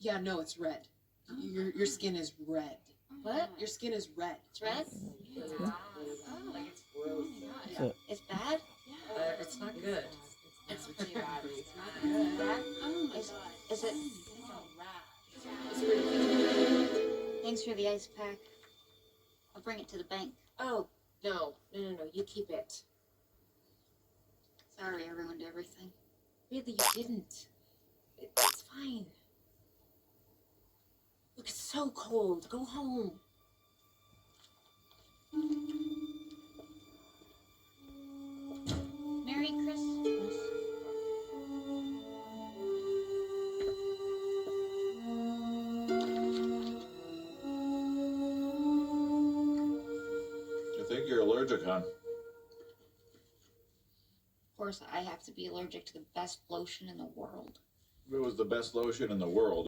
Yeah, no, it's red. Your skin is red. What? Your skin is red. It's red? Like it's gross. So, It's bad? It's not good. It's pretty bad. It's not good. Oh my Is, god. is it? It's pretty. Thanks for the ice pack. I'll bring it to the bank. Oh, no. You keep it. Sorry I ruined everything. Really, you didn't. It's fine. Look, it's so cold. Go home. Merry Christmas. I think you're allergic, hon. Of course, I have to be allergic to the best lotion in the world. If it was the best lotion in the world,